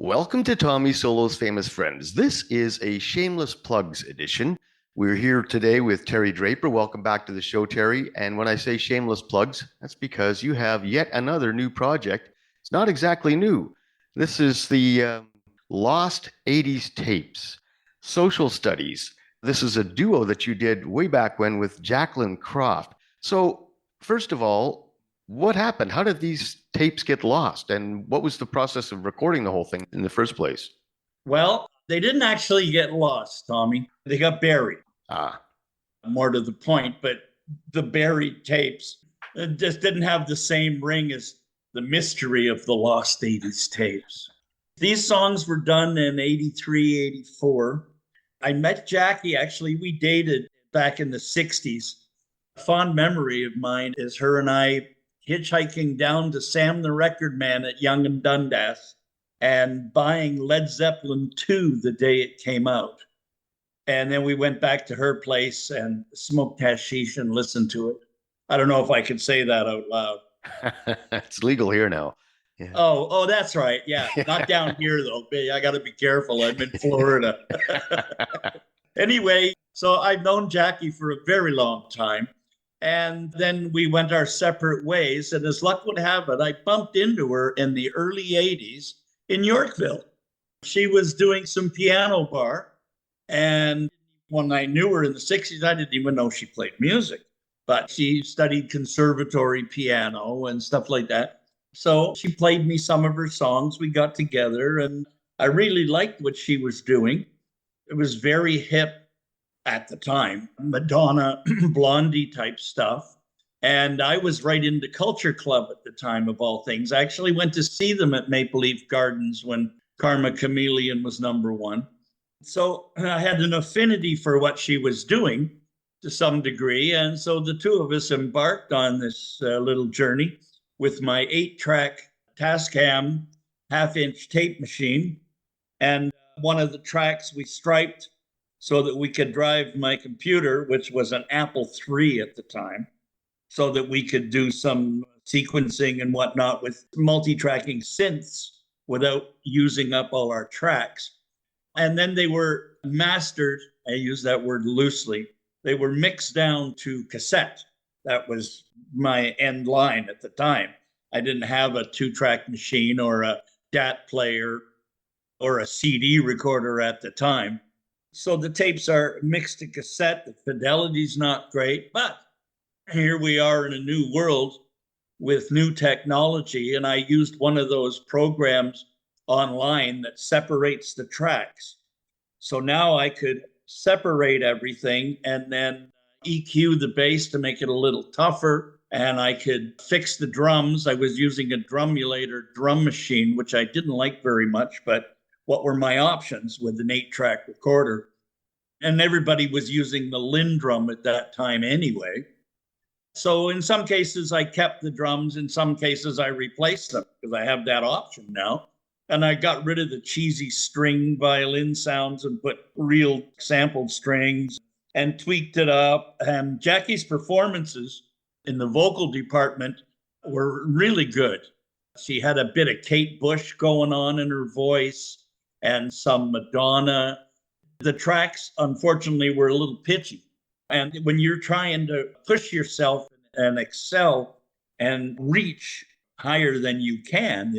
Welcome to Tommy Solo's Famous Friends. This is a Shameless Plugs edition. We're here today with Terry Draper. Welcome back to the show, Terry. And when I say Shameless Plugs, that's because you have yet another new project. It's not exactly new. This is the Lost 80s Tapes, Social Studies. This is a duo that you did way back when with Jacqueline Kroft. So, first of all, what happened? How did these tapes get lost? And what was the process of recording the whole thing in the first place? Well, they didn't actually get lost, Tommy. They got buried. Ah, More to the point, but the buried tapes just didn't have the same ring as the mystery of the lost 80s tapes. These songs were done in 83, 84. I met Jackie, actually, we dated back in the 60s. A fond memory of mine is her and I hitchhiking down to Sam the Record Man at Yonge and Dundas and buying Led Zeppelin 2 the day it came out. And then we went back to her place and smoked hashish and listened to it. I don't know if I could say that out loud. it's legal here now. Yeah. Oh, that's right. Yeah. Not down here, though. I got to be careful. I'm in Florida. Anyway, so I've known Jackie for a very long time. And then we went our separate ways. And as luck would have it, I bumped into her in the early 80s in Yorkville. She was doing some piano bar. And when I knew her in the 60s, I didn't even know she played music. But she studied conservatory piano and stuff like that. So she played me some of her songs. We got together and I really liked what she was doing. It was very hip at the time, Madonna, Blondie type stuff. And I was right into Culture Club at the time, of all things. I actually went to see them at Maple Leaf Gardens when Karma Chameleon was number one. So I had an affinity for what she was doing to some degree. And so the two of us embarked on this little journey with my 8-track Tascam half-inch tape machine. And one of the tracks we striped so that we could drive my computer, which was an Apple III at the time, so that we could do some sequencing and whatnot with multi-tracking synths without using up all our tracks. And then they were mastered, I use that word loosely, they were mixed down to cassette. That was my end line at the time. I didn't have a 2-track machine or a DAT player or a CD recorder at the time. So the tapes are mixed to cassette. The fidelity's not great, but here we are in a new world with new technology. And I used one of those programs online that separates the tracks. So now I could separate everything and then EQ the bass to make it a little tougher. And I could fix the drums. I was using a drumulator drum machine, which I didn't like very much, but what were my options with an 8-track recorder? And everybody was using the Lindrum at that time anyway. So in some cases, I kept the drums. In some cases, I replaced them because I have that option now. And I got rid of the cheesy string violin sounds and put real sampled strings and tweaked it up. And Jackie's performances in the vocal department were really good. She had a bit of Kate Bush going on in her voice and some Madonna. The tracks, unfortunately, were a little pitchy. And when you're trying to push yourself and excel and reach higher than you can,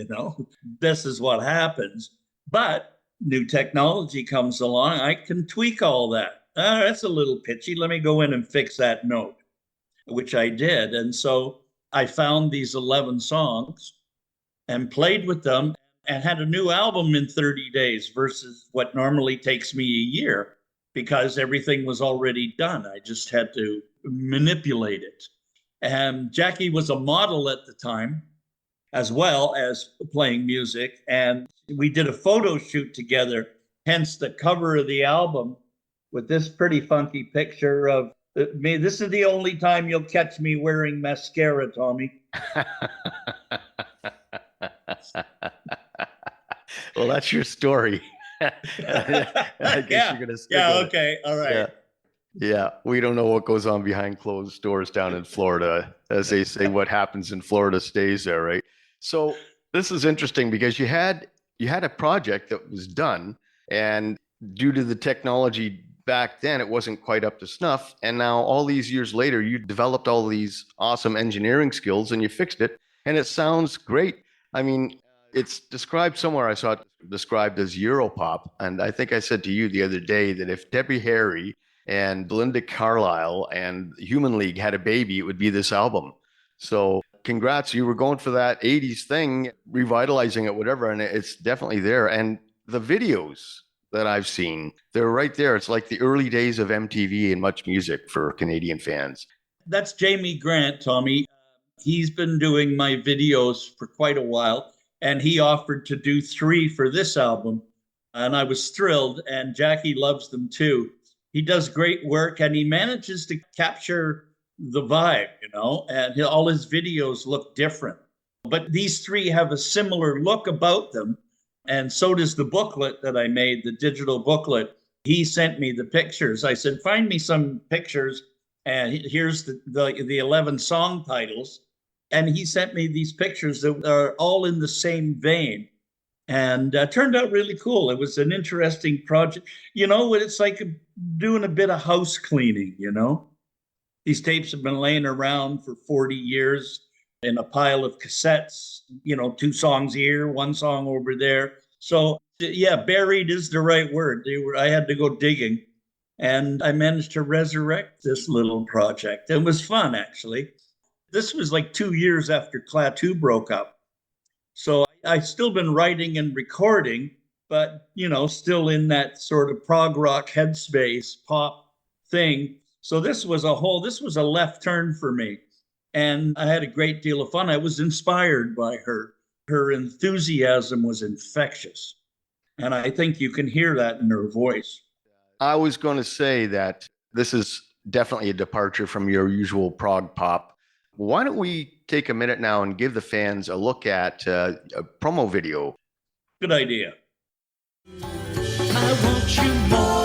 this is what happens. But new technology comes along. I can tweak all that. That's a little pitchy. Let me go in and fix that note, which I did. And so I found these 11 songs and played with them and had a new album in 30 days versus what normally takes me a year because everything was already done. I just had to manipulate it. And Jackie was a model at the time, as well as playing music. And we did a photo shoot together, hence the cover of the album with this pretty funky picture of me. This is the only time you'll catch me wearing mascara, Tommy. Well, that's your story. I guess you're going to stick with okay. All right. Yeah. We don't know what goes on behind closed doors down in Florida. As they say, what happens in Florida stays there, right? So this is interesting because you had you had a project that was done, and due to the technology back then, it wasn't quite up to snuff. And now, all these years later, you developed all these awesome engineering skills and you fixed it, and it sounds great. I mean, it's described somewhere, I saw it described as Europop. And I think I said to you the other day that if Debbie Harry and Belinda Carlisle and Human League had a baby, it would be this album. So congrats, you were going for that 80s thing, revitalizing it, whatever, and it's definitely there. And the videos that I've seen, they're right there. It's like the early days of MTV and Much Music for Canadian fans. That's Jamie Grant, Tommy. He's been doing my videos for quite a while, and he offered to do three for this album. And I was thrilled, and Jackie loves them too. He does great work, and he manages to capture the vibe, and all his videos look different. But these three have a similar look about them. And so does the booklet that I made, the digital booklet. He sent me the pictures. I said, find me some pictures, and here's the 11 song titles. And he sent me these pictures that are all in the same vein, and turned out really cool. It was an interesting project. It's like doing a bit of house cleaning. These tapes have been laying around for 40 years in a pile of cassettes, two songs here, one song over there. So, yeah, buried is the right word. I had to go digging, and I managed to resurrect this little project. It was fun, actually. This was like 2 years after Klaatu broke up. So I've still been writing and recording, but, still in that sort of prog rock headspace, pop thing. So this was a left turn for me. And I had a great deal of fun. I was inspired by her. Her enthusiasm was infectious. And I think you can hear that in her voice. I was going to say that this is definitely a departure from your usual prog pop. Why don't we take a minute now and give the fans a look at a promo video? Good idea. I want you more.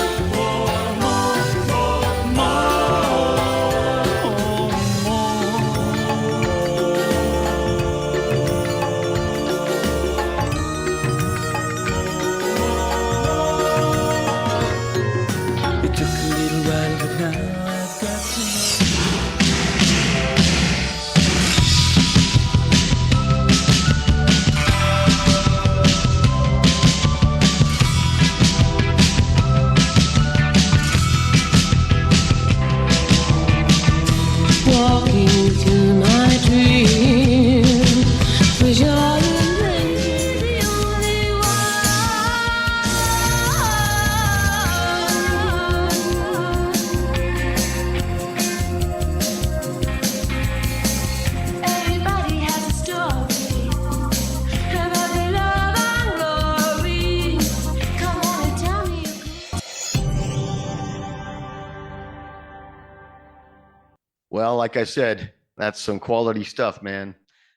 Well, like I said, that's some quality stuff, man.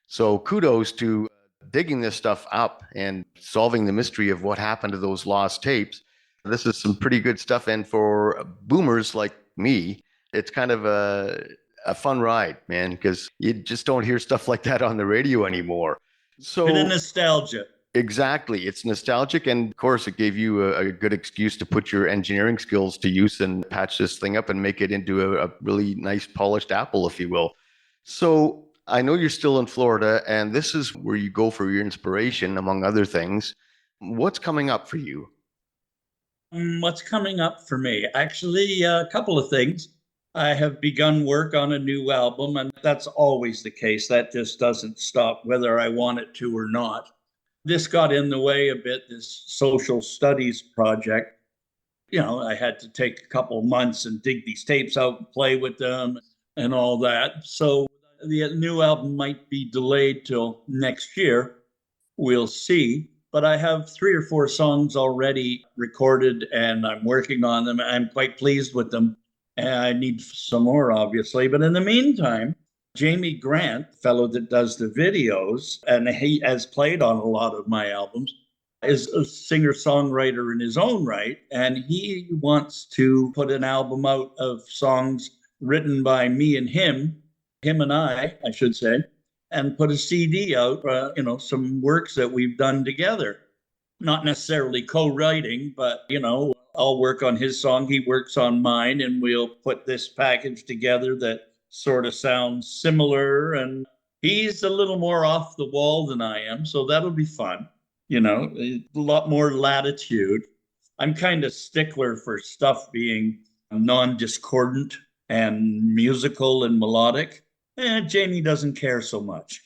So kudos to digging this stuff up and solving the mystery of what happened to those lost tapes. This is some pretty good stuff. And for boomers like me, it's kind of a fun ride, man, because you just don't hear stuff like that on the radio anymore. So Bit of nostalgia. Exactly. It's nostalgic. And of course, it gave you a good excuse to put your engineering skills to use and patch this thing up and make it into a really nice polished apple, if you will. So I know you're still in Florida, and this is where you go for your inspiration, among other things. What's coming up for you? What's coming up for me? Actually, a couple of things. I have begun work on a new album, and that's always the case. That just doesn't stop whether I want it to or not. This got in the way a bit, this social studies project. I had to take a couple months and dig these tapes out and play with them and all that. So the new album might be delayed till next year. We'll see. But I have 3 or 4 songs already recorded, and I'm working on them. I'm quite pleased with them. And I need some more, obviously. But in the meantime, Jamie Grant, fellow that does the videos, and he has played on a lot of my albums, is a singer-songwriter in his own right. And he wants to put an album out of songs written by me and him and I should say, and put a CD out, some works that we've done together. not necessarily co-writing, but I'll work on his song, he works on mine, and we'll put this package together that sort of sounds similar. And he's a little more off the wall than I am, so that'll be fun. A lot more latitude. I'm kind of stickler for stuff being non-discordant and musical and melodic. And Jamie doesn't care so much.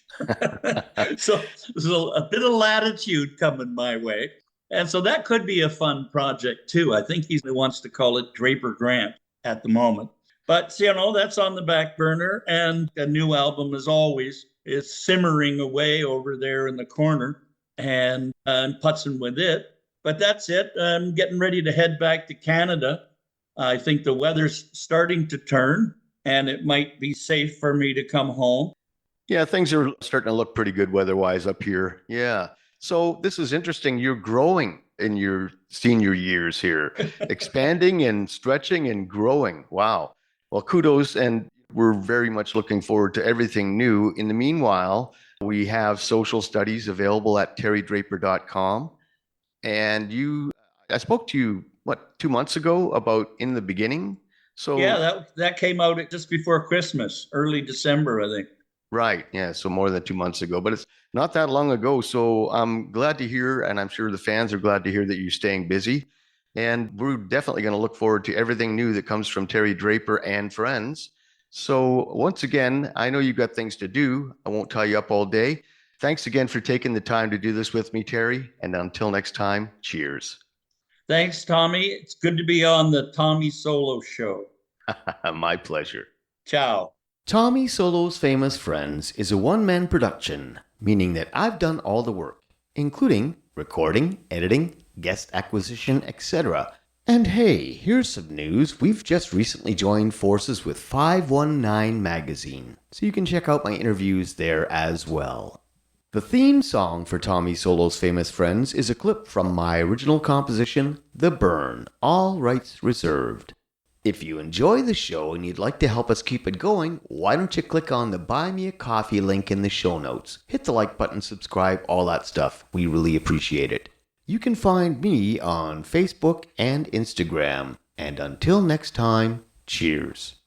So there's a bit of latitude coming my way. And so that could be a fun project too. I think he wants to call it Draper Grant at the moment. But, that's on the back burner. And a new album, as always, is simmering away over there in the corner, and I'm putzing with it. But that's it. I'm getting ready to head back to Canada. I think the weather's starting to turn, and it might be safe for me to come home. Yeah, things are starting to look pretty good weather-wise up here. Yeah. So this is interesting. You're growing in your senior years here, expanding and stretching and growing. Wow. Well, kudos, and we're very much looking forward to everything new. In the meanwhile, we have social studies available at terrydraper.com. And I spoke to you, 2 months ago about In the Beginning? So, Yeah, that came out just before Christmas, early December, I think. right. Yeah. So more than 2 months ago, but it's not that long ago. So I'm glad to hear, and I'm sure the fans are glad to hear that you're staying busy. And we're definitely going to look forward to everything new that comes from Terry Draper and friends. So once again, I know you've got things to do. I won't tie you up all day. Thanks again for taking the time to do this with me, Terry. And until next time, cheers. Thanks, Tommy. It's good to be on the Tommy Solo Show. My pleasure. Ciao. Tommy Solo's Famous Friends is a one-man production, meaning that I've done all the work, including recording, editing, guest acquisition, etc. And hey, here's some news. We've just recently joined forces with 519 Magazine, so you can check out my interviews there as well. The theme song for Tommy Solo's Famous Friends is a clip from my original composition, The Burn, all rights reserved. If you enjoy the show and you'd like to help us keep it going, why don't you click on the Buy Me a Coffee link in the show notes. Hit the like button, subscribe, all that stuff. We really appreciate it. You can find me on Facebook and Instagram. And until next time, cheers.